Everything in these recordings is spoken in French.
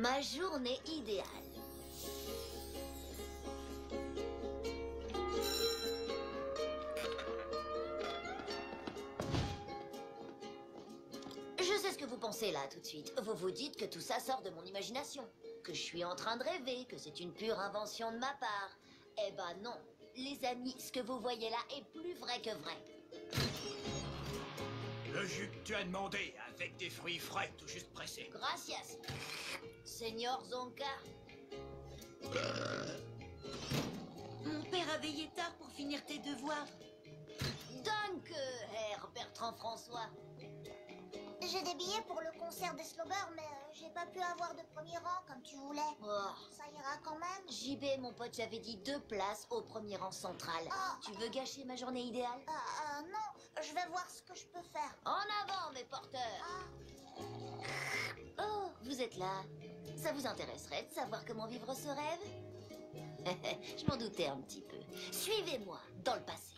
Ma journée idéale. Je sais ce que vous pensez là tout de suite. Vous vous dites que tout ça sort de mon imagination, que je suis en train de rêver, que c'est une pure invention de ma part. Eh ben non, les amis, ce que vous voyez là est plus vrai que vrai. Le jus que tu as demandé, avec des fruits frais tout juste pressés. Gracias, Seigneur Zonka. Mon père a veillé tard pour finir tes devoirs. Danke, Herr Bertrand François. J'ai des billets pour le concert des Slobers, mais j'ai pas pu avoir de premier rang comme tu voulais. Oh. Ça ira quand même. JB, mon pote, j'avais dit 2 places au premier rang central. Ah. Tu veux gâcher ma journée idéale? Non, je vais voir ce que je peux faire. En avant, mes porteurs! Ah. Oh, vous êtes là. Ça vous intéresserait de savoir comment vivre ce rêve? Je m'en doutais un petit peu. Suivez-moi dans le passé.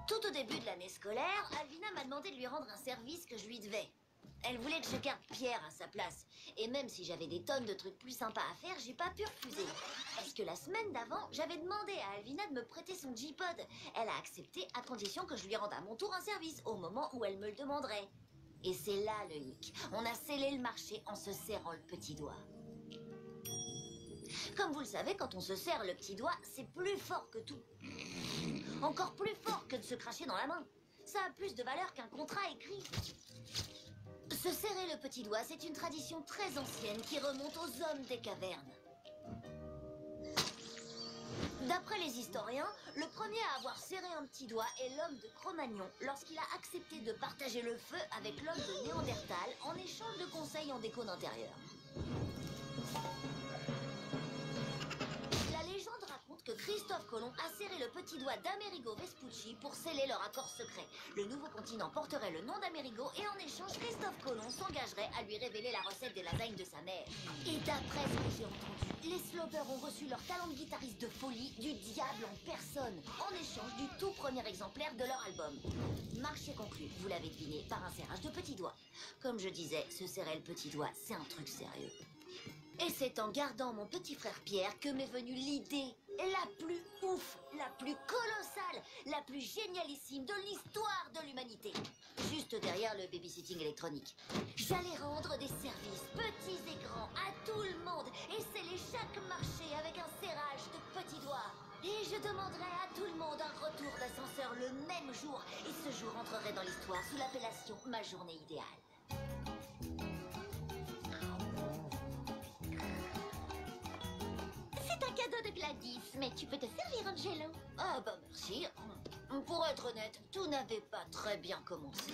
Tout au début de l'année scolaire, Alvina m'a demandé de lui rendre un service que je lui devais. Elle voulait que je garde Pierre à sa place. Et même si j'avais des tonnes de trucs plus sympas à faire, j'ai pas pu refuser. Parce que la semaine d'avant, j'avais demandé à Alvina de me prêter son J-Pod. Elle a accepté à condition que je lui rende à mon tour un service au moment où elle me le demanderait. Et c'est là le hic. On a scellé le marché en se serrant le petit doigt. Comme vous le savez, quand on se serre le petit doigt, c'est plus fort que tout. Encore plus fort que de se cracher dans la main. Ça a plus de valeur qu'un contrat écrit. Se serrer le petit doigt, c'est une tradition très ancienne qui remonte aux hommes des cavernes. D'après les historiens, le premier à avoir serré un petit doigt est l'homme de Cro-Magnon lorsqu'il a accepté de partager le feu avec l'homme de Néandertal en échange de conseils en déco d'intérieur. La légende raconte que Christophe Colomb a serré le petit doigt d'Amerigo Vespucci pour sceller leur accord secret. Le nouveau continent porterait le nom d'Amerigo et en échange, Christophe Colomb s'engagerait à lui révéler la recette des lasagnes de sa mère. Et d'après ce que j'ai entendu, les Slobers ont reçu leur talent de guitariste de folie du diable en personne, en échange du tout premier exemplaire de leur album. Marché conclu, vous l'avez deviné, par un serrage de petits doigts. Comme je disais, se serrer le petit doigt, c'est un truc sérieux. Et c'est en gardant mon petit frère Pierre que m'est venue l'idée la plus ouf, la plus colossale, la plus génialissime de l'histoire de l'humanité. Juste derrière le babysitting électronique. J'allais rendre des services, petits et grands, à tout le monde et sceller chaque marché avec un serrage de petits doigts. Et je demanderais à tout le monde un retour d'ascenseur le même jour. Et ce jour entrerait dans l'histoire sous l'appellation ma journée idéale. Cadeau de Gladys, mais tu peux te servir, Angelo. Ah bah merci. Pour être honnête, tout n'avait pas très bien commencé.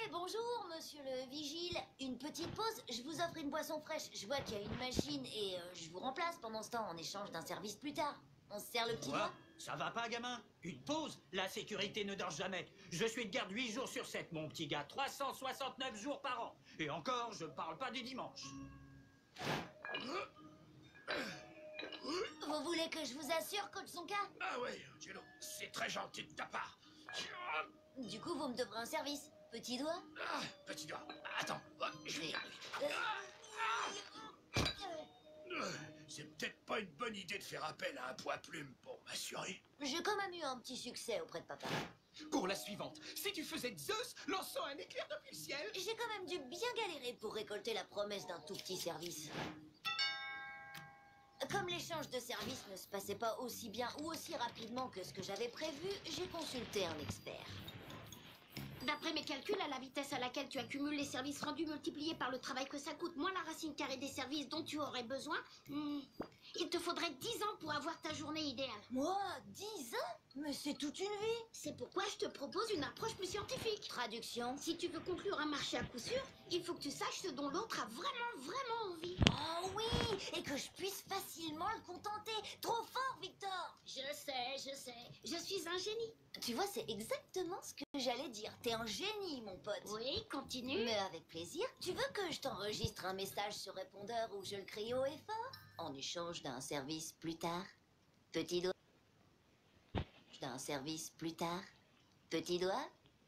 Bonjour, monsieur le vigile. Une petite pause, je vous offre une boisson fraîche. Je vois qu'il y a une machine et je vous remplace pendant ce temps en échange d'un service plus tard. On se serre le petit doigt? Ça va pas, gamin? Une pause? La sécurité ne dort jamais. Je suis de garde 8 jours sur 7, mon petit gars. 369 jours par an. Et encore, je parle pas des dimanches. Vous voulez que je vous assure, coach Zonka? Ah oui, Angelo, c'est très gentil de ta part. Du coup, vous me devrez un service. Petit doigt? Ah, petit doigt. Attends, je vais... C'est peut-être pas une bonne idée de faire appel à un poids-plume pour m'assurer. J'ai quand même eu un petit succès auprès de papa. Pour la suivante, si tu faisais Zeus lançant un éclair depuis le ciel... J'ai quand même dû bien galérer pour récolter la promesse d'un tout petit service. Comme l'échange de services ne se passait pas aussi bien ou aussi rapidement que ce que j'avais prévu, j'ai consulté un expert. D'après mes calculs, à la vitesse à laquelle tu accumules les services rendus multipliés par le travail que ça coûte, moins la racine carrée des services dont tu aurais besoin, il te faudrait 10 ans pour avoir ta journée idéale. Moi, 10 ans? Mais c'est toute une vie. C'est pourquoi je te propose une approche plus scientifique. Traduction? Si tu veux conclure un marché à coup sûr, il faut que tu saches ce dont l'autre a vraiment envie. Oh oui, et que je puisse facilement le contenter. Trop fort, Victor. Je sais. Je suis un génie. Tu vois, c'est exactement ce que j'allais dire. T'es un génie, mon pote. Oui, continue. Mais avec plaisir. Tu veux que je t'enregistre un message sur répondeur où je le crie haut et fort? En échange d'un service plus tard? Petit doigt? D'un service plus tard? Petit doigt?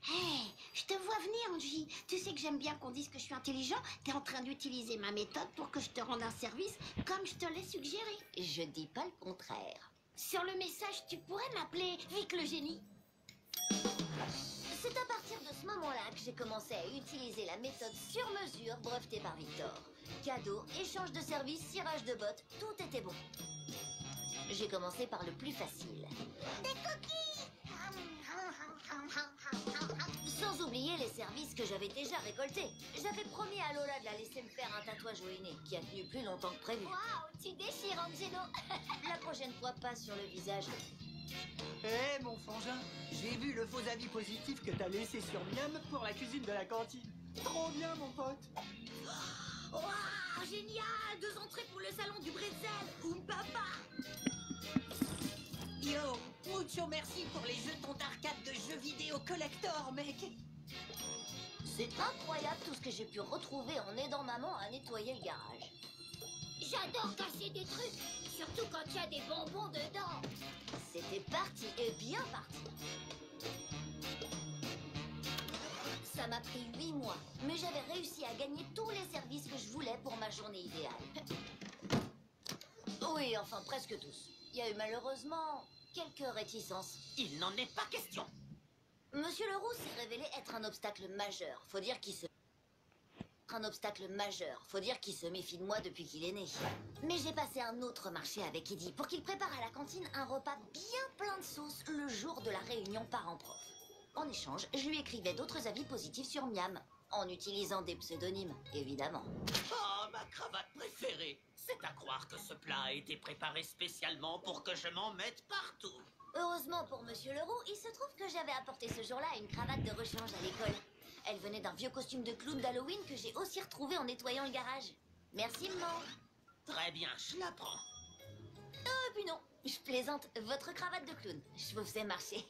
Hé, je te vois venir, Angie. Tu sais que j'aime bien qu'on dise que je suis intelligent. T'es en train d'utiliser ma méthode pour que je te rende un service comme je te l'ai suggéré. Je dis pas le contraire. Sur le message, tu pourrais m'appeler Vic le génie. C'est à partir de ce moment-là que j'ai commencé à utiliser la méthode sur mesure brevetée par Victor. Cadeaux, échange de services, cirage de bottes, tout était bon. J'ai commencé par le plus facile. Des cookies. Sans oublier les services que j'avais déjà récoltés. J'avais promis à Lola de la laisser me faire un tatouage au nez, qui a tenu plus longtemps que prévu. Waouh, tu déchires, Angelo. La prochaine fois, pas sur le visage. Hé, mon frangin, j'ai vu le faux avis positif que t'as laissé sur Miam pour la cuisine de la cantine. Trop bien, mon pote. Waouh, génial! 2 entrées pour le salon du bretzel. Papa. Yo, mucho merci pour les jetons d'arcade de jeux vidéo collector, mec. C'est incroyable tout ce que j'ai pu retrouver en aidant maman à nettoyer le garage. J'adore casser des trucs, surtout quand il y a des bonbons dedans. C'était parti et bien parti. Ça m'a pris 8 mois, mais j'avais réussi à gagner tous les services que je voulais pour ma journée idéale. Oui, enfin presque tous. Il y a eu malheureusement quelques réticences. Il n'en est pas question. Monsieur Leroux s'est révélé être un obstacle majeur. Faut dire qu'il se... Un obstacle majeur. Faut dire qu'il se méfie de moi depuis qu'il est né. Mais j'ai passé un autre marché avec Eddie pour qu'il prépare à la cantine un repas bien plein de sauce le jour de la réunion parents-prof. En échange, je lui écrivais d'autres avis positifs sur Miam, en utilisant des pseudonymes, évidemment. Oh, ma cravate préférée. C'est à croire que ce plat a été préparé spécialement pour que je m'en mette partout. Heureusement pour Monsieur Leroux, il se trouve que j'avais apporté ce jour-là une cravate de rechange à l'école. Elle venait d'un vieux costume de clown d'Halloween que j'ai aussi retrouvé en nettoyant le garage. Merci, maman. Très bien, je la prends. Et puis non, je plaisante, votre cravate de clown. Je vous faisais marcher.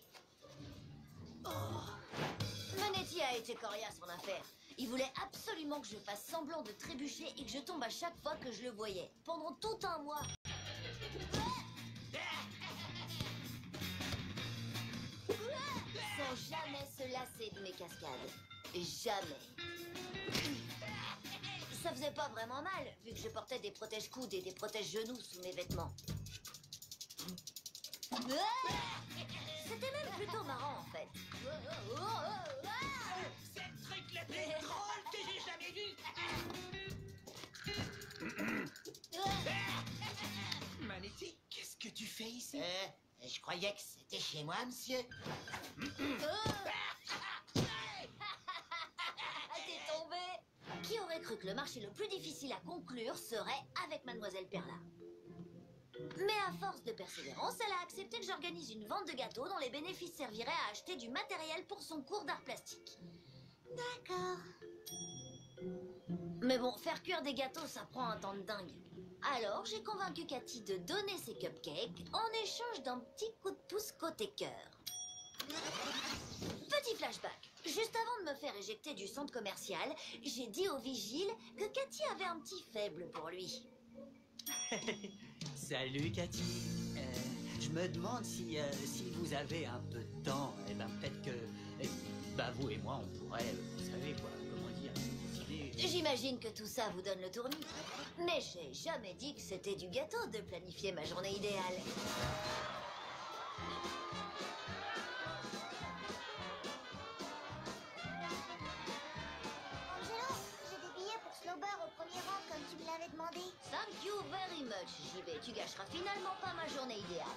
Manetti a été coriace en affaire. Il voulait absolument que je fasse semblant de trébucher et que je tombe à chaque fois que je le voyais. Pendant tout un mois. Sans jamais se lasser de mes cascades. Jamais. Ça faisait pas vraiment mal, vu que je portais des protège-coudes et des protège-genoux sous mes vêtements. C'était même plutôt marrant, en fait. C'est le truc le plus drôle que j'ai jamais vu. Manetti, qu'est-ce que tu fais ici? Je croyais que c'était chez moi, monsieur. T'es tombé. Qui aurait cru que le marché le plus difficile à conclure serait avec Mademoiselle Perla? Mais à force de persévérance, elle a accepté que j'organise une vente de gâteaux dont les bénéfices serviraient à acheter du matériel pour son cours d'art plastique. D'accord. Mais bon, faire cuire des gâteaux, ça prend un temps de dingue. Alors, j'ai convaincu Cathy de donner ses cupcakes en échange d'un petit coup de pouce côté cœur. Petit flashback. Juste avant de me faire éjecter du centre commercial, j'ai dit au vigile que Cathy avait un petit faible pour lui. Salut, Cathy. Je me demande si vous avez un peu de temps, peut-être que vous et moi, on pourrait, vous savez quoi, comment dire, décider. J'imagine que tout ça vous donne le tournis. Mais j'ai jamais dit que c'était du gâteau de planifier ma journée idéale. Angelo, j'ai des billets pour Slowber au premier rang comme tu me l'avais demandé. Thank you very much, JB. Tu gâcheras finalement pas ma journée idéale.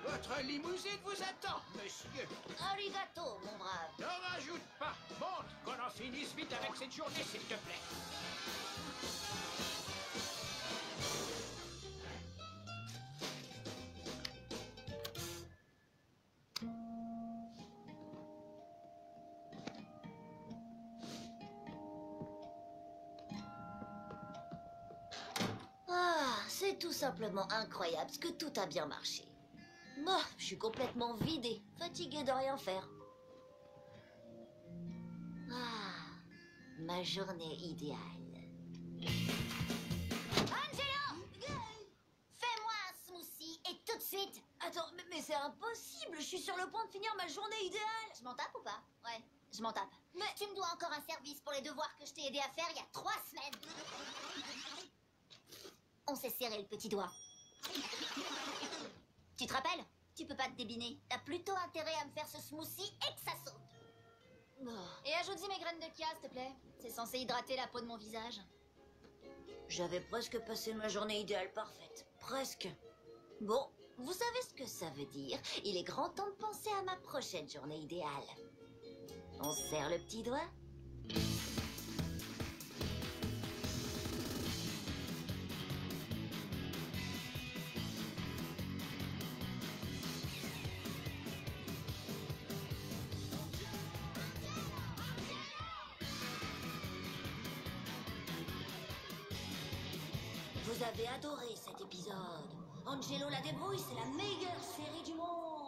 Votre limousine vous attend, monsieur. Arigato, mon brave. Ne rajoute pas. Monte, qu'on en finisse vite avec cette journée, s'il te plaît. Ah, c'est tout simplement incroyable ce que tout a bien marché. Moi, je suis complètement vidée, fatiguée de rien faire. Ah, ma journée idéale. Angelo! Fais-moi un smoothie et tout de suite. Attends, mais c'est impossible. Je suis sur le point de finir ma journée idéale. Je m'en tape ou pas? Ouais, je m'en tape. Mais tu me dois encore un service pour les devoirs que je t'ai aidé à faire il y a 3 semaines. On s'est serré le petit doigt. Tu te rappelles? Tu peux pas te débiner. T'as plutôt intérêt à me faire ce smoothie et que ça saute. Et ajoute-y mes graines de chia, s'il te plaît. C'est censé hydrater la peau de mon visage. J'avais presque passé ma journée idéale parfaite. Presque. Bon, vous savez ce que ça veut dire. Il est grand temps de penser à ma prochaine journée idéale. On serre le petit doigt? Vous avez adoré cet épisode. Angelo la débrouille, c'est la meilleure série du monde.